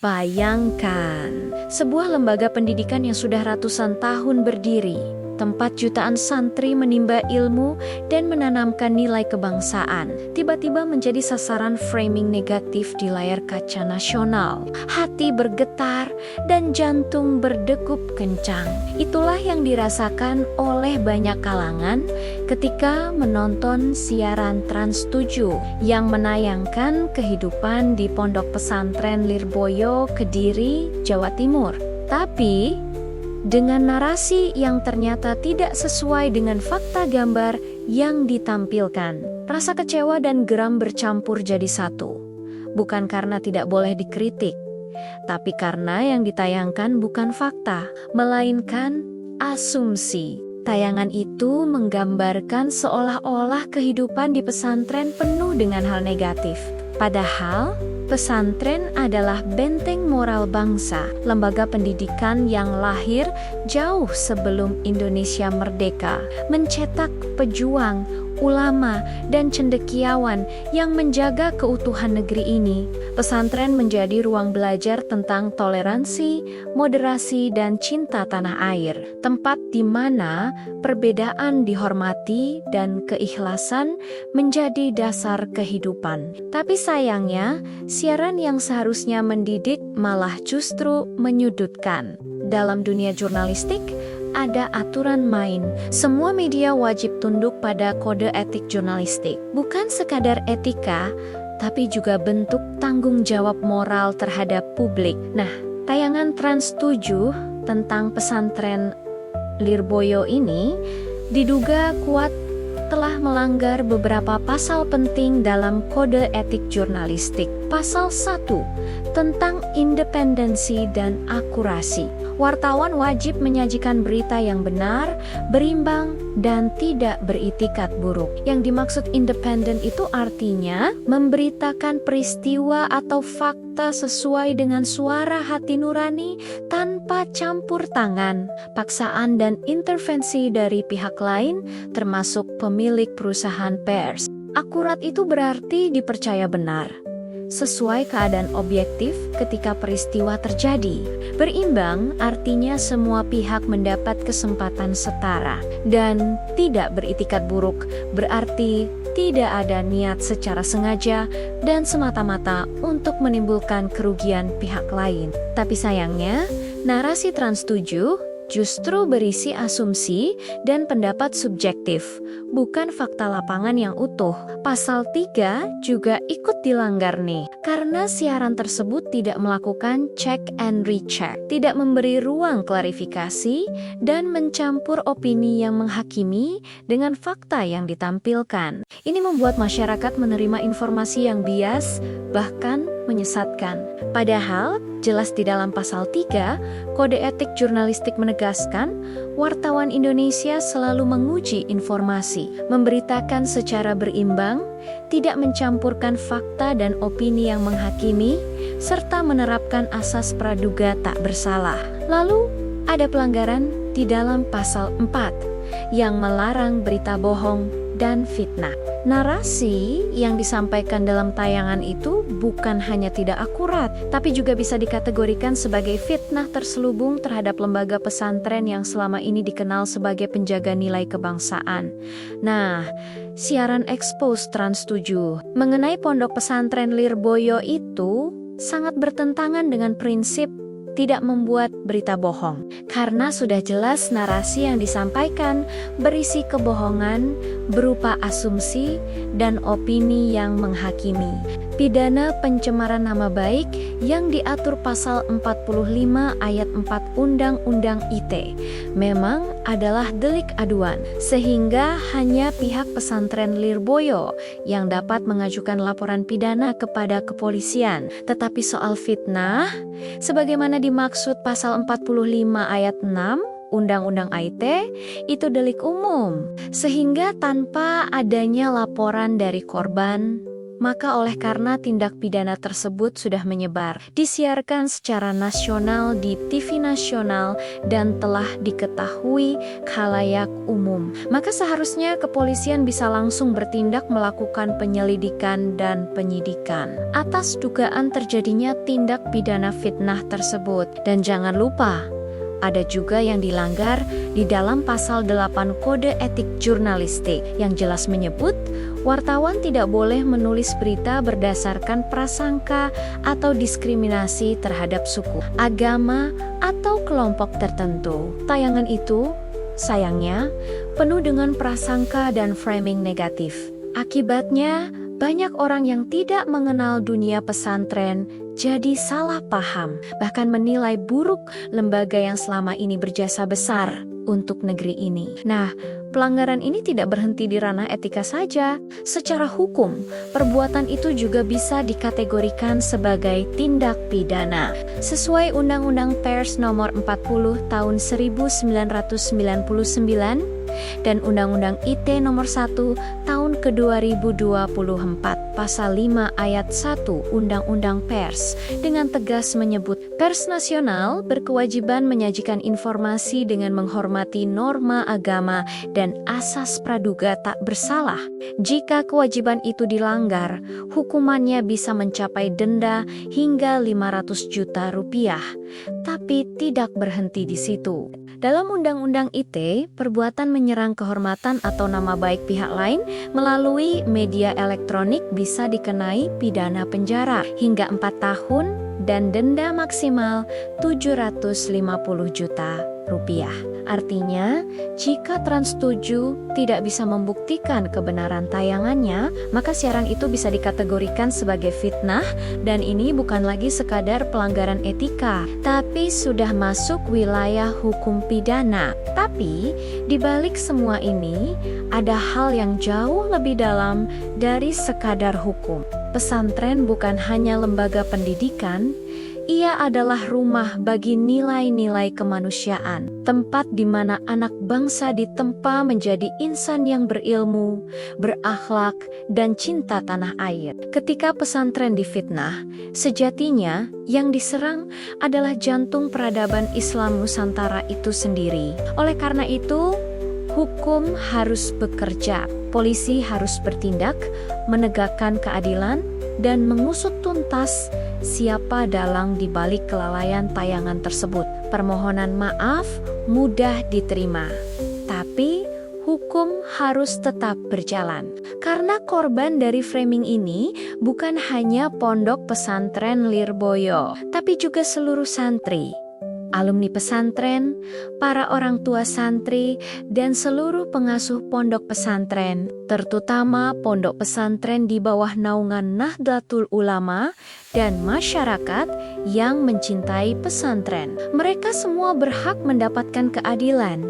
Bayangkan, sebuah lembaga pendidikan yang sudah ratusan tahun berdiri, tempat jutaan santri menimba ilmu dan menanamkan nilai kebangsaan, tiba-tiba menjadi sasaran framing negatif di layar kaca nasional. Hati bergetar dan jantung berdegup kencang. Itulah yang dirasakan oleh banyak kalangan ketika menonton siaran Trans 7 yang menayangkan kehidupan di Pondok Pesantren Lirboyo, Kediri, Jawa Timur. Tapi dengan narasi yang ternyata tidak sesuai dengan fakta gambar yang ditampilkan, rasa kecewa dan geram bercampur jadi satu. Bukan karena tidak boleh dikritik, tapi karena yang ditayangkan bukan fakta, melainkan asumsi. Tayangan itu menggambarkan seolah-olah kehidupan di pesantren penuh dengan hal negatif. Padahal, pesantren adalah benteng moral bangsa, lembaga pendidikan yang lahir jauh sebelum Indonesia merdeka, mencetak pejuang, ulama, dan cendekiawan yang menjaga keutuhan negeri ini. Pesantren menjadi ruang belajar tentang toleransi, moderasi, dan cinta tanah air. Tempat di mana perbedaan dihormati dan keikhlasan menjadi dasar kehidupan. Tapi sayangnya, siaran yang seharusnya mendidik malah justru menyudutkan. Dalam dunia jurnalistik, ada aturan main. Semua media wajib tunduk pada kode etik jurnalistik. Bukan sekadar etika, tapi juga bentuk tanggung jawab moral terhadap publik. Nah, tayangan Trans 7 tentang pesantren Lirboyo ini diduga kuat telah melanggar beberapa pasal penting dalam kode etik jurnalistik. Pasal 1 tentang independensi dan akurasi. Wartawan wajib menyajikan berita yang benar, berimbang, dan tidak beritikat buruk. Yang dimaksud independen itu artinya memberitakan peristiwa atau fakta sesuai dengan suara hati nurani tanpa campur tangan, paksaan, dan intervensi dari pihak lain, termasuk pemilik perusahaan pers. Akurat itu berarti dipercaya benar, sesuai keadaan objektif ketika peristiwa terjadi. Berimbang artinya semua pihak mendapat kesempatan setara. Dan tidak beritikat buruk berarti tidak ada niat secara sengaja dan semata-mata untuk menimbulkan kerugian pihak lain. Tapi sayangnya, narasi Trans 7 justru berisi asumsi dan pendapat subjektif, bukan fakta lapangan yang utuh. Pasal 3 juga ikut dilanggar nih, karena siaran tersebut tidak melakukan check and recheck, tidak memberi ruang klarifikasi, dan mencampur opini yang menghakimi dengan fakta yang ditampilkan. Ini membuat masyarakat menerima informasi yang bias, bahkan menyesatkan. Padahal, jelas di dalam pasal 3, Kode Etik Jurnalistik menegaskan, wartawan Indonesia selalu menguji informasi, memberitakan secara berimbang, tidak mencampurkan fakta dan opini yang menghakimi, serta menerapkan asas praduga tak bersalah. Lalu, ada pelanggaran di dalam pasal 4, yang melarang berita bohong dan fitnah. Narasi yang disampaikan dalam tayangan itu bukan hanya tidak akurat, tapi juga bisa dikategorikan sebagai fitnah terselubung terhadap lembaga pesantren yang selama ini dikenal sebagai penjaga nilai kebangsaan. Nah, siaran Expose Trans 7 mengenai Pondok Pesantren Lirboyo itu sangat bertentangan dengan prinsip tidak membuat berita bohong, karena sudah jelas narasi yang disampaikan berisi kebohongan berupa asumsi dan opini yang menghakimi. Pidana pencemaran nama baik yang diatur pasal 45 ayat 4 Undang-Undang ITE memang adalah delik aduan, sehingga hanya pihak pesantren Lirboyo yang dapat mengajukan laporan pidana kepada kepolisian. Tetapi soal fitnah, sebagaimana dimaksud pasal 45 ayat 6 Undang-Undang ITE, itu delik umum, sehingga tanpa adanya laporan dari korban, maka oleh karena tindak pidana tersebut sudah menyebar, disiarkan secara nasional di TV nasional dan telah diketahui khalayak umum, maka seharusnya kepolisian bisa langsung bertindak melakukan penyelidikan dan penyidikan atas dugaan terjadinya tindak pidana fitnah tersebut. Dan jangan lupa, ada juga yang dilanggar di dalam pasal 8 Kode Etik Jurnalistik yang jelas menyebut wartawan tidak boleh menulis berita berdasarkan prasangka atau diskriminasi terhadap suku, agama, atau kelompok tertentu. Tayangan itu, sayangnya, penuh dengan prasangka dan framing negatif. Akibatnya, banyak orang yang tidak mengenal dunia pesantren jadi salah paham, bahkan menilai buruk lembaga yang selama ini berjasa besar untuk negeri ini. Nah, pelanggaran ini tidak berhenti di ranah etika saja. Secara hukum, perbuatan itu juga bisa dikategorikan sebagai tindak pidana. Sesuai Undang-Undang Pers Nomor 40 Tahun 1999 dan Undang-Undang ITE Nomor 1 Tahun ke-2024 Pasal 5 Ayat 1 Undang-Undang Pers dengan tegas menyebut pers nasional berkewajiban menyajikan informasi dengan menghormati norma agama dan asas praduga tak bersalah. Jika kewajiban itu dilanggar, hukumannya bisa mencapai denda hingga 500 juta rupiah. Tapi tidak berhenti di situ. Dalam Undang-Undang ITE, perbuatan menyerang kehormatan atau nama baik pihak lain melalui media elektronik bisa dikenai pidana penjara hingga 4 tahun dan denda maksimal 750 juta rupiah. Artinya, jika Trans 7 tidak bisa membuktikan kebenaran tayangannya, maka siaran itu bisa dikategorikan sebagai fitnah, dan ini bukan lagi sekadar pelanggaran etika, tapi sudah masuk wilayah hukum pidana. Tapi, di balik semua ini, ada hal yang jauh lebih dalam dari sekadar hukum. Pesantren bukan hanya lembaga pendidikan, ia adalah rumah bagi nilai-nilai kemanusiaan, tempat di mana anak bangsa ditempa menjadi insan yang berilmu, berakhlak, dan cinta tanah air. Ketika pesantren difitnah, sejatinya yang diserang adalah jantung peradaban Islam Nusantara itu sendiri. Oleh karena itu, hukum harus bekerja, polisi harus bertindak, menegakkan keadilan, dan mengusut tuntas siapa dalang di balik kelalaian tayangan tersebut. Permohonan maaf mudah diterima, tapi hukum harus tetap berjalan. Karena korban dari framing ini bukan hanya pondok pesantren Lirboyo, tapi juga seluruh santri, alumni pesantren, para orang tua santri, dan seluruh pengasuh pondok pesantren, terutama pondok pesantren di bawah naungan Nahdlatul Ulama dan masyarakat yang mencintai pesantren. Mereka semua berhak mendapatkan keadilan,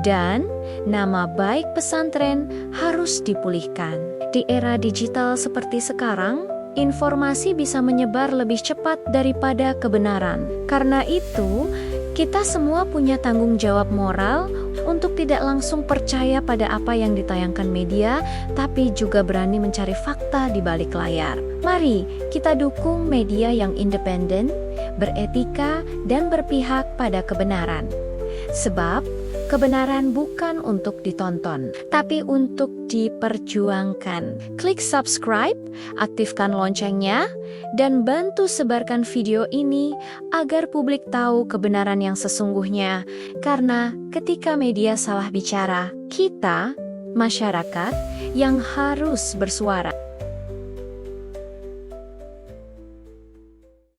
dan nama baik pesantren harus dipulihkan. Di era digital seperti sekarang, informasi bisa menyebar lebih cepat daripada kebenaran. Karena itu, kita semua punya tanggung jawab moral untuk tidak langsung percaya pada apa yang ditayangkan media, tapi juga berani mencari fakta di balik layar. Mari kita dukung media yang independen, beretika, dan berpihak pada kebenaran. Sebab kebenaran bukan untuk ditonton, tapi untuk diperjuangkan. Klik subscribe, aktifkan loncengnya, dan bantu sebarkan video ini agar publik tahu kebenaran yang sesungguhnya. Karena ketika media salah bicara, kita, masyarakat, yang harus bersuara.